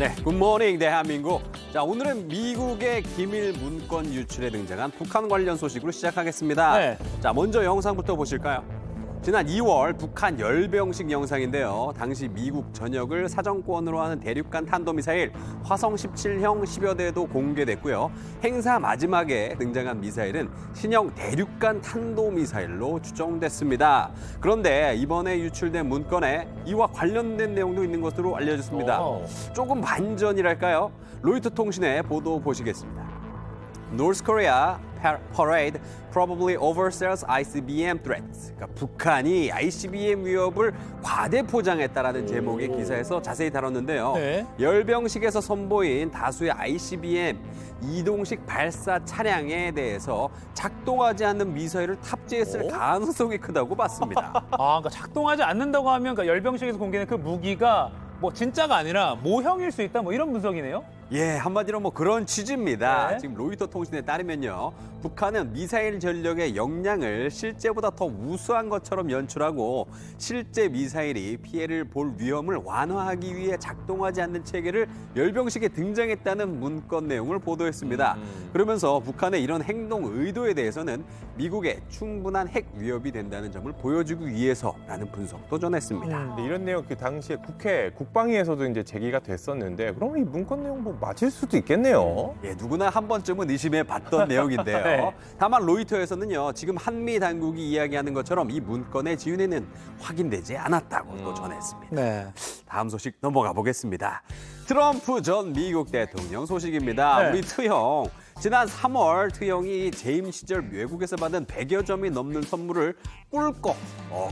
네, 굿모닝 대한민국. 자, 오늘은 미국의 기밀 문건 유출에 등장한 북한 관련 소식으로 시작하겠습니다. 네. 자, 먼저 영상부터 보실까요? 지난 2월 북한 열병식 영상인데요. 당시 미국 전역을 사정권으로 하는 대륙간 탄도미사일 화성 17형 10여 대도 공개됐고요. 행사 마지막에 등장한 미사일은 신형 대륙간 탄도미사일로 추정됐습니다. 그런데 이번에 유출된 문건에 이와 관련된 내용도 있는 것으로 알려졌습니다. 조금 반전이랄까요? 로이터 통신의 보도 보시겠습니다. North Korea parade probably oversells ICBM threats. 그러니까 북한이 ICBM 위협을 과대 포장했다라는 제목의 기사에서 자세히 다뤘는데요. 네. 열병식에서 선보인 다수의 ICBM 이동식 발사 차량에 대해서 작동하지 않는 미사일을 탑재했을 가능성이 크다고 봤습니다. 그러니까 작동하지 않는다고 하면 그러니까 열병식에서 공개된 그 무기가 뭐 진짜가 아니라 모형일 수 있다 뭐 이런 분석이네요. 예, 한마디로 뭐 그런 취지입니다. 네. 지금 로이터 통신에 따르면요. 북한은 미사일 전력의 역량을 실제보다 더 우수한 것처럼 연출하고 실제 미사일이 피해를 볼 위험을 완화하기 위해 작동하지 않는 체계를 열병식에 등장했다는 문건 내용을 보도했습니다. 그러면서 북한의 이런 행동 의도에 대해서는 미국에 충분한 핵 위협이 된다는 점을 보여주기 위해서라는 분석도 전했습니다. 근데 이런 내용 그 당시에 국회 국방위에서도 이제 제기가 됐었는데 그럼 이 문건 내용 뭐 맞을 수도 있겠네요. 예, 누구나 한 번쯤은 의심해 봤던 내용인데요. 네. 다만 로이터에서는요, 지금 한미 당국이 이야기하는 것처럼 이 문건의 지윤에는 확인되지 않았다고 또 전했습니다. 네. 다음 소식 넘어가 보겠습니다. 트럼프 전 미국 대통령 소식입니다. 네. 우리 트형. 지난 3월 트형이 재임 시절 외국에서 받은 100여 점이 넘는 선물을 꿀꺽,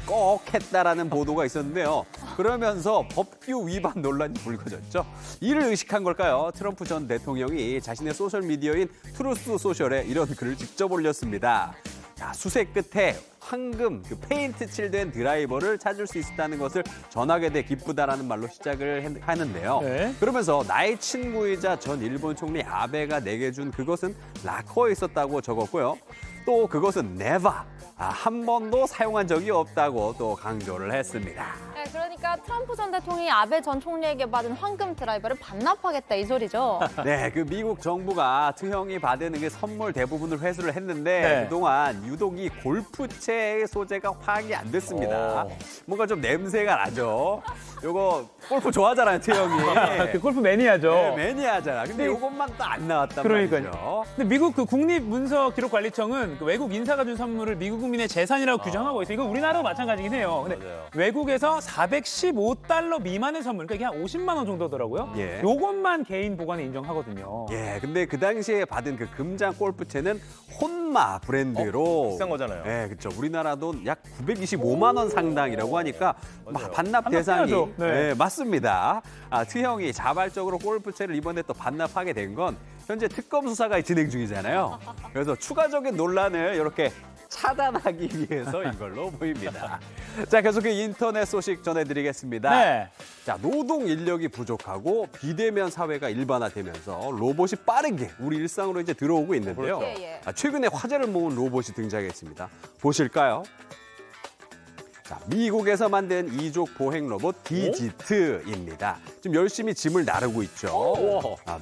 꺽 했다라는 보도가 있었는데요. 그러면서 법규 위반 논란이 불거졌죠. 이를 의식한 걸까요? 트럼프 전 대통령이 자신의 소셜미디어인 트루스 소셜에 이런 글을 직접 올렸습니다. 자, 수색 끝에 황금 페인트 칠된 드라이버를 찾을 수 있었다는 것을 전하게 돼 기쁘다라는 말로 시작을 하는데요. 네. 그러면서 나의 친구이자 전 일본 총리 아베가 내게 준 그것은 락커에 있었다고 적었고요. 또 그것은 never, 한 번도 사용한 적이 없다고 또 강조를 했습니다. 네, 그러니까 트럼프 전 대통령이 아베 전 총리에게 받은 황금 드라이버를 반납하겠다 이 소리죠. 네, 그 미국 정부가 트형이 받은 그 선물 대부분을 회수를 했는데 네. 그동안 유독 이 골프채의 소재가 파악이 안 됐습니다. 뭔가 좀 냄새가 나죠. 요거 골프 좋아하잖아요, 트형이. 그 골프 매니아죠. 네, 매니아잖아. 근데 요것만 또 안 나왔단 그러니까요. 말이죠. 근데 미국 그 국립문서기록관리청은 그 외국 인사가 준 선물을 미국 국민의 재산이라고 규정하고 있어요. 이건 우리나라도 마찬가지긴 해요. 근데 맞아요. 외국에서 415달러 미만의 선물, 그러니까 이게 한 50만 원 정도 더라고요. 예. 요것만 개인 보관에 인정하거든요. 예, 근데 그 당시에 받은 그 금장 골프채는 혼마 브랜드로 비싼 거잖아요. 네, 그렇죠. 우리나라 돈 약 925만 원 상당이라고 하니까 맞아요. 반납 대상이 반납해야죠. 네. 네, 맞습니다. 트형이 자발적으로 골프채를 이번에 또 반납하게 된 건 현재 특검 수사가 진행 중이잖아요. 그래서 추가적인 논란을 이렇게 차단하기 위해서인 걸로 보입니다. 자, 계속해서 인터넷 소식 전해드리겠습니다. 네. 자, 노동 인력이 부족하고 비대면 사회가 일반화되면서 로봇이 빠르게 우리 일상으로 이제 들어오고 있는데요. 그렇죠. 예, 예. 최근에 화제를 모은 로봇이 등장했습니다. 보실까요? 자, 미국에서 만든 이족 보행 로봇 디지트입니다. 지금 열심히 짐을 나르고 있죠.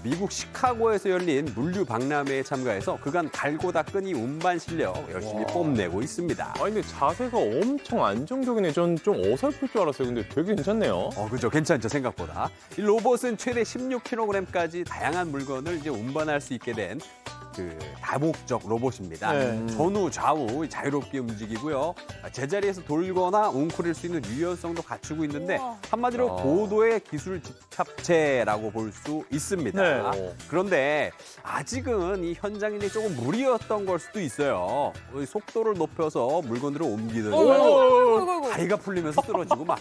미국 시카고에서 열린 물류 박람회에 참가해서 그간 갈고 닦은 이 운반 실력 열심히 뽐내고 있습니다. 아니 근데 자세가 엄청 안정적이네. 전 좀 어설플 줄 알았어요. 근데 되게 괜찮네요. 그죠. 괜찮죠, 생각보다. 이 로봇은 최대 16kg까지 다양한 물건을 이제 운반할 수 있게 된 그 다목적 로봇입니다. 네. 전후 좌우 자유롭게 움직이고요. 제자리에서 돌거나 웅크릴 수 있는 유연성도 갖추고 있는데 우와. 한마디로 고도의 기술 집착체라고 볼 수 있습니다. 네. 그런데 아직은 이 현장인이 조금 무리였던 걸 수도 있어요. 속도를 높여서 물건들을 옮기더니 어이구. 다리가 풀리면서 쓰러지고 막.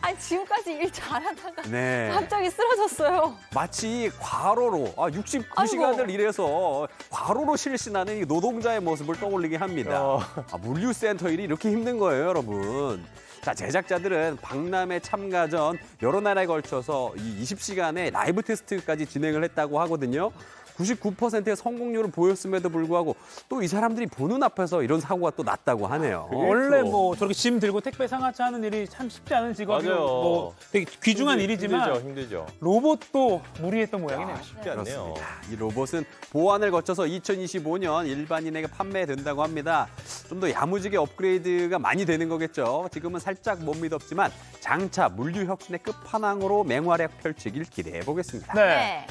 아니 지금까지 일 잘하다가 네. 갑자기 쓰러졌어요. 마치 과로로 69시간을 일해서 과로로 실신하는 이 노동자의 모습을 떠올리게 합니다. 물류센터 일이 이렇게 힘든 거예요, 여러분. 자, 제작자들은 박람회 참가 전 여러 나라에 걸쳐서 이 20시간의 라이브 테스트까지 진행을 했다고 하거든요. 99%의 성공률을 보였음에도 불구하고 또 이 사람들이 보는 앞에서 이런 사고가 또 났다고 하네요. 원래 뭐 저렇게 짐 들고 택배 상하차 하는 일이 참 쉽지 않은 직업이고 맞아요. 뭐 되게 귀중한 일이지만 힘들죠. 로봇도 무리했던 모양이네요. 쉽지 않네요. 이 로봇은 보완을 거쳐서 2025년 일반인에게 판매된다고 합니다. 좀 더 야무지게 업그레이드가 많이 되는 거겠죠. 지금은 살짝 못 믿었지만 장차 물류 혁신의 끝판왕으로 맹활약 펼치길 기대해 보겠습니다. 네. 네.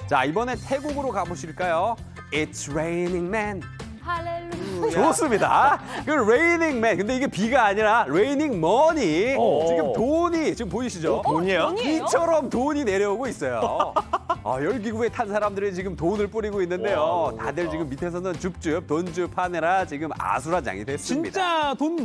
자, 이번엔 태국으로 가보실까요? It's raining man. 할렐루야. 좋습니다. 그 raining man. 근데 이게 비가 아니라 raining money. 오. 지금 돈이 지금 보이시죠? 돈이야? 돈이에요? 비처럼 돈이 내려오고 있어요. 열기구에 탄 사람들이 지금 돈을 뿌리고 있는데요. 와, 다들 지금 밑에서는 줍줍 돈줍 하느라 지금 아수라장이 됐습니다. 진짜 돈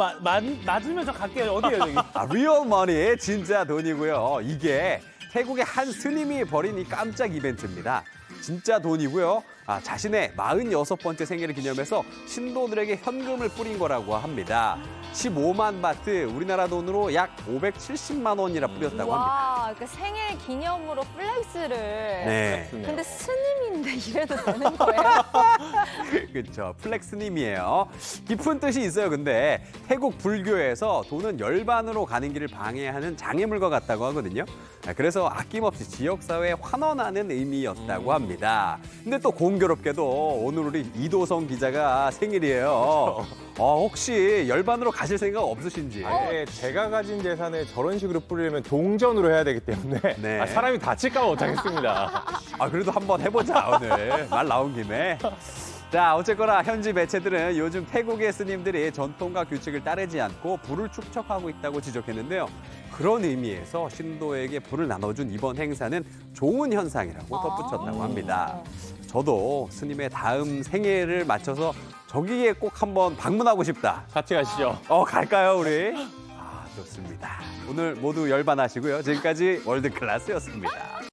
맞으면 저 갈게요. 어디예요, 저기? real money 진짜 돈이고요. 이게 태국의 한 스님이 벌인 이 깜짝 이벤트입니다. 진짜 돈이고요. 자신의 46번째 생일을 기념해서 신도들에게 현금을 뿌린 거라고 합니다. 15만 바트, 우리나라 돈으로 약 570만 원이라 뿌렸다고 합니다. 와, 그 생일 기념으로 플렉스를. 네. 근데 스님인데 이래도 되는 거예요? 그렇죠. 플렉스님이에요. 깊은 뜻이 있어요. 근데 태국 불교에서 돈은 열반으로 가는 길을 방해하는 장애물과 같다고 하거든요. 그래서 아낌없이 지역사회에 환원하는 의미였다고 합니다. 근데 또 공교롭게도 오늘 우리 이도성 기자가 생일이에요. 혹시 열반으로 가실 생각 없으신지? 아예 제가 가진 재산을 저런 식으로 뿌리려면 동전으로 해야 되기 때문에 네. 사람이 다칠까 봐 못하겠습니다. 그래도 한번 해보자, 오늘. 말 나온 김에. 자, 어쨌거나 현지 매체들은 요즘 태국의 스님들이 전통과 규칙을 따르지 않고 불을 축적하고 있다고 지적했는데요. 그런 의미에서 신도에게 불을 나눠준 이번 행사는 좋은 현상이라고 덧붙였다고 합니다. 저도 스님의 다음 생일을 맞춰서 저기에 꼭 한번 방문하고 싶다. 같이 가시죠. 갈까요, 우리? 좋습니다. 오늘 모두 열반하시고요. 지금까지 월드클래스였습니다.